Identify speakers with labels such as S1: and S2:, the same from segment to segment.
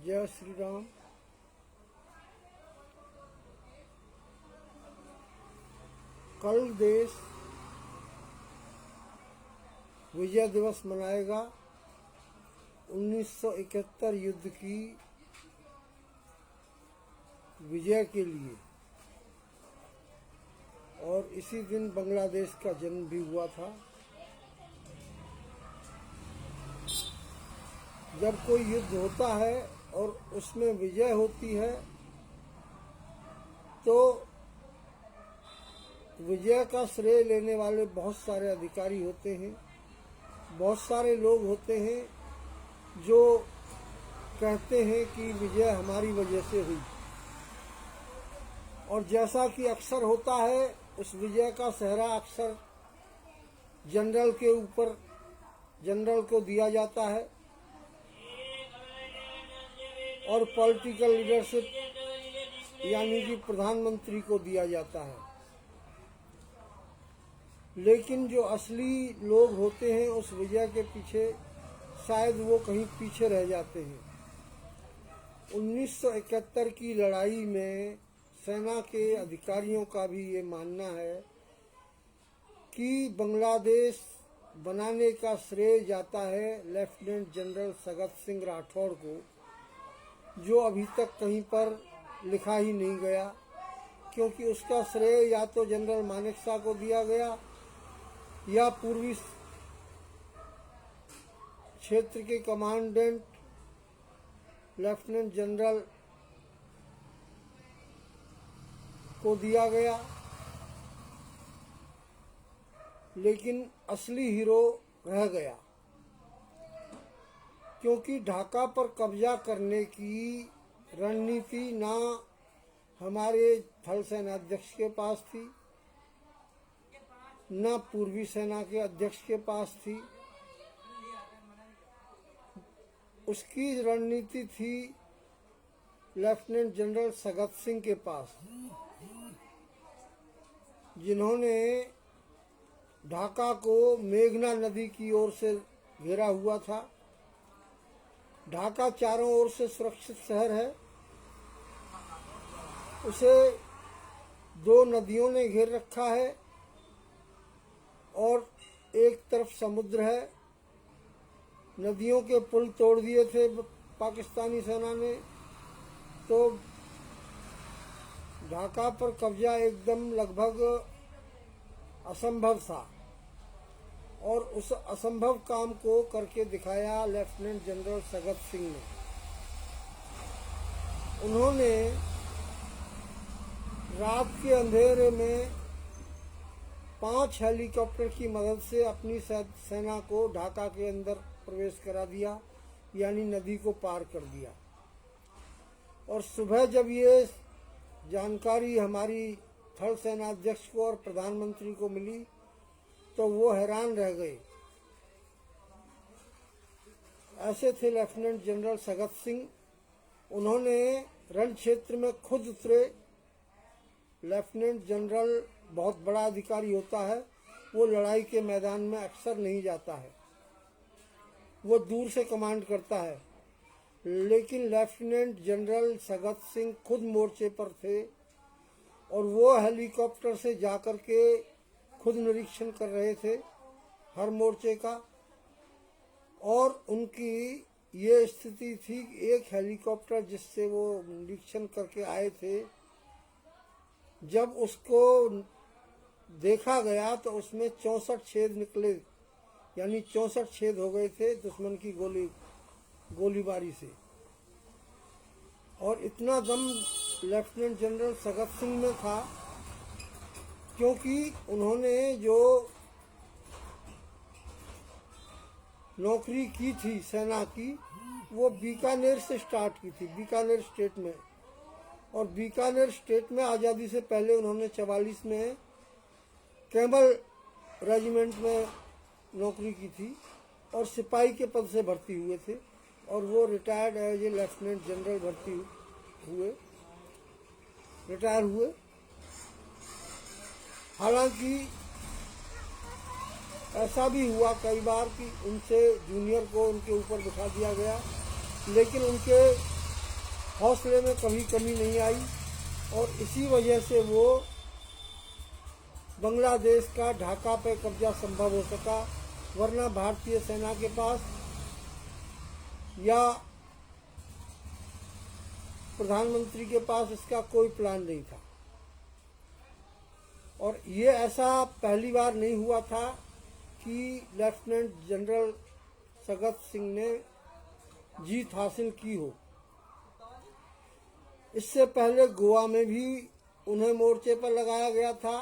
S1: जय श्री राम। कल देश विजय दिवस मनाएगा 1971 युद्ध की विजय के लिए, और इसी दिन बांग्लादेश का जन्म भी हुआ था। जब कोई युद्ध होता है और उसमें विजय होती है तो विजय का श्रेय लेने वाले बहुत सारे अधिकारी होते हैं, बहुत सारे लोग होते हैं जो कहते हैं कि विजय हमारी वजह से हुई। और जैसा कि अक्सर होता है, उस विजय का सेहरा अक्सर जनरल के ऊपर, जनरल को दिया जाता है और पॉलिटिकल लीडरशिप यानी कि प्रधानमंत्री को दिया जाता है। लेकिन जो असली लोग होते हैं उस विजय के पीछे, शायद वो कहीं पीछे रह जाते हैं। 1971 की लड़ाई में सेना के अधिकारियों का भी ये मानना है कि बांग्लादेश बनाने का श्रेय जाता है लेफ्टिनेंट जनरल सगत सिंह राठौड़ को, जो अभी तक कहीं पर लिखा ही नहीं गया, क्योंकि उसका श्रेय या तो जनरल मानेकशॉ को दिया गया या पूर्वी क्षेत्र के कमांडेंट लेफ्टिनेंट जनरल को दिया गया। लेकिन असली हीरो रह गया, क्योंकि ढाका पर कब्जा करने की रणनीति ना हमारे थल सेना अध्यक्ष के पास थी, न पूर्वी सेना के अध्यक्ष के पास थी। उसकी रणनीति थी लेफ्टिनेंट जनरल सगत सिंह के पास, जिन्होंने ढाका को मेघना नदी की ओर से घेरा हुआ था। ढाका चारों ओर से सुरक्षित शहर है, उसे दो नदियों ने घेर रखा है और एक तरफ समुद्र है। नदियों के पुल तोड़ दिए थे पाकिस्तानी सेना ने, तो ढाका पर कब्जा एकदम लगभग असंभव था। और उस असंभव काम को करके दिखाया लेफ्टिनेंट जनरल सगत सिंह ने। उन्होंने रात के अंधेरे में 5 हेलीकॉप्टर की मदद से अपनी सेना को ढाका के अंदर प्रवेश करा दिया, यानी नदी को पार कर दिया। और सुबह जब ये जानकारी हमारी थल सेना अध्यक्ष को और प्रधानमंत्री को मिली तो वो हैरान रह गए। ऐसे थे लेफ्टिनेंट जनरल सगत सिंह। उन्होंने रण क्षेत्र में खुद उतरे। लेफ्टिनेंट जनरल बहुत बड़ा अधिकारी होता है, वो लड़ाई के मैदान में अक्सर नहीं जाता है, वो दूर से कमांड करता है। लेकिन लेफ्टिनेंट जनरल सगत सिंह खुद मोर्चे पर थे और वो हेलीकॉप्टर से जाकर के खुद निरीक्षण कर रहे थे हर मोर्चे का। और उनकी ये स्थिति थी कि एक हेलीकॉप्टर जिससे वो निरीक्षण करके आए थे, जब उसको देखा गया तो उसमें 64 छेद निकले, यानी 64 छेद हो गए थे दुश्मन की गोलीबारी से। और इतना दम लेफ्टिनेंट जनरल सगत सिंह में था, क्योंकि उन्होंने जो नौकरी की थी सेना की, वो बीकानेर से स्टार्ट की थी, बीकानेर स्टेट में। और बीकानेर स्टेट में आज़ादी से पहले उन्होंने 44 में कैमल रेजिमेंट में नौकरी की थी और सिपाही के पद से भर्ती हुए थे। और वो retired as a lieutenant general भर्ती हुए, रिटायर हुए। हालांकि ऐसा भी हुआ कई बार कि उनसे जूनियर को उनके ऊपर बिठा दिया गया, लेकिन उनके हौसले में कभी कमी नहीं आई और इसी वजह से वो बांग्लादेश का ढाका पे कब्जा संभव हो सका, वरना भारतीय सेना के पास या प्रधानमंत्री के पास इसका कोई प्लान नहीं था। और ये ऐसा पहली बार नहीं हुआ था कि लेफ्टिनेंट जनरल सगत सिंह ने जीत हासिल की हो। इससे पहले गोवा में भी उन्हें मोर्चे पर लगाया गया था,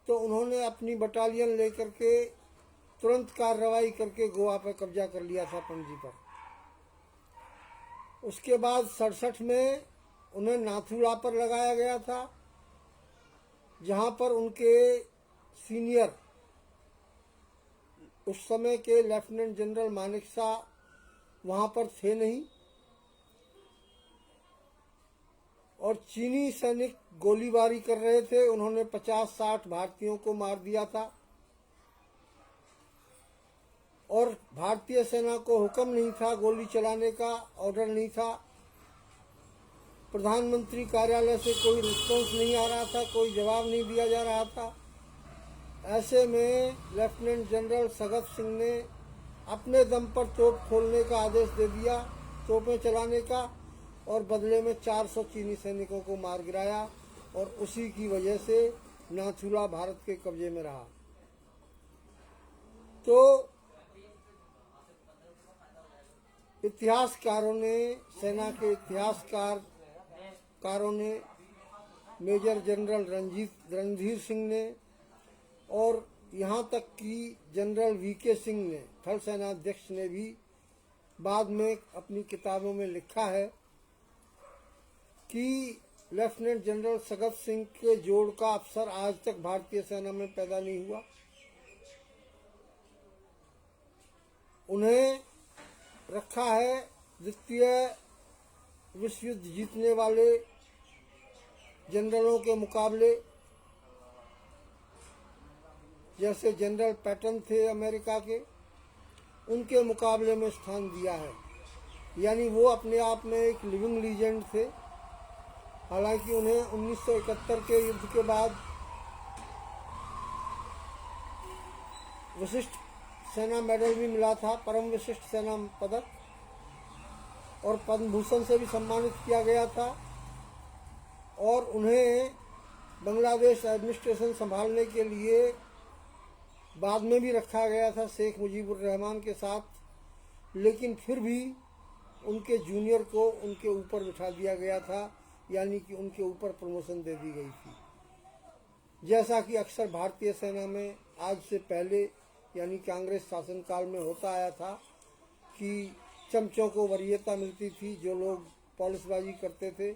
S1: तो उन्होंने अपनी बटालियन लेकर के तुरंत कार्रवाई करके गोवा पर कब्जा कर लिया था, पणजी पर। उसके बाद 67 में उन्हें नाथुला पर लगाया गया था, जहां पर उनके सीनियर उस समय के लेफ्टिनेंट जनरल मानेकशॉ वहां पर थे नहीं और चीनी सैनिक गोलीबारी कर रहे थे। उन्होंने 50-60 भारतीयों को मार दिया था और भारतीय सेना को हुक्म नहीं था गोली चलाने का, ऑर्डर नहीं था। प्रधानमंत्री कार्यालय से कोई रिस्पॉन्स नहीं आ रहा था, कोई जवाब नहीं दिया जा रहा था। ऐसे में लेफ्टिनेंट जनरल सगत सिंह ने अपने दम पर तोप खोलने का आदेश दे दिया, तोपें चलाने का, और बदले में 400 चीनी सैनिकों को मार गिराया और उसी की वजह से नाथुला भारत के कब्जे में रहा। तो इतिहासकारों ने, सेना के इतिहासकारों ने, मेजर जनरल रणधीर सिंह ने और यहाँ तक कि जनरल वीके सिंह ने, थल सेनाध्यक्ष ने भी बाद में अपनी किताबों में लिखा है कि लेफ्टिनेंट जनरल सगत सिंह के जोड़ का अफसर आज तक भारतीय सेना में पैदा नहीं हुआ। उन्हें रखा है द्वितीय विश्व युद्ध जीतने वाले जनरलों के मुकाबले, जैसे जनरल पैटन थे अमेरिका के, उनके मुकाबले में स्थान दिया है। यानी वो अपने आप में एक लिविंग लीजेंड थे। हालांकि उन्हें 1971 के युद्ध के बाद विशिष्ट सेना मेडल भी मिला था, परम विशिष्ट सेना पदक, और पद्म भूषण से भी सम्मानित किया गया था। और उन्हें बांग्लादेश एडमिनिस्ट्रेशन संभालने के लिए बाद में भी रखा गया था शेख मुजीबुर रहमान के साथ, लेकिन फिर भी उनके जूनियर को उनके ऊपर बिठा दिया गया था, यानी कि उनके ऊपर प्रमोशन दे दी गई थी। जैसा कि अक्सर भारतीय सेना में आज से पहले यानी कांग्रेस शासनकाल में होता आया था कि चमचों को वरीयता मिलती थी, जो लोग पॉलिसबाजी करते थे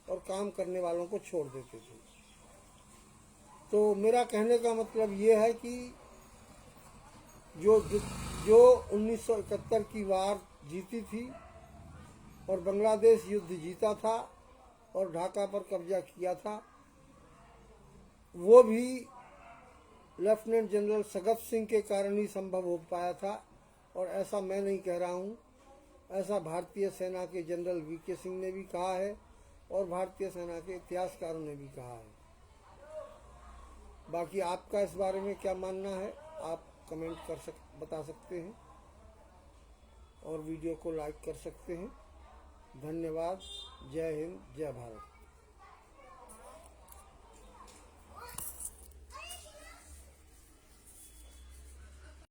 S1: और काम करने वालों को छोड़ देते थे। तो मेरा कहने का मतलब ये है कि जो 1971 की वार जीती थी और बांग्लादेश युद्ध जीता था और ढाका पर कब्जा किया था, वो भी लेफ्टिनेंट जनरल सगत सिंह के कारण ही संभव हो पाया था। और ऐसा मैं नहीं कह रहा हूँ, ऐसा भारतीय सेना के जनरल वीके सिंह ने भी कहा है और भारतीय सेना के इतिहासकारों ने भी कहा है। बाकी आपका इस बारे में क्या मानना है, आप कमेंट बता सकते हैं और वीडियो को लाइक कर सकते हैं। धन्यवाद। जय हिंद, जय भारत।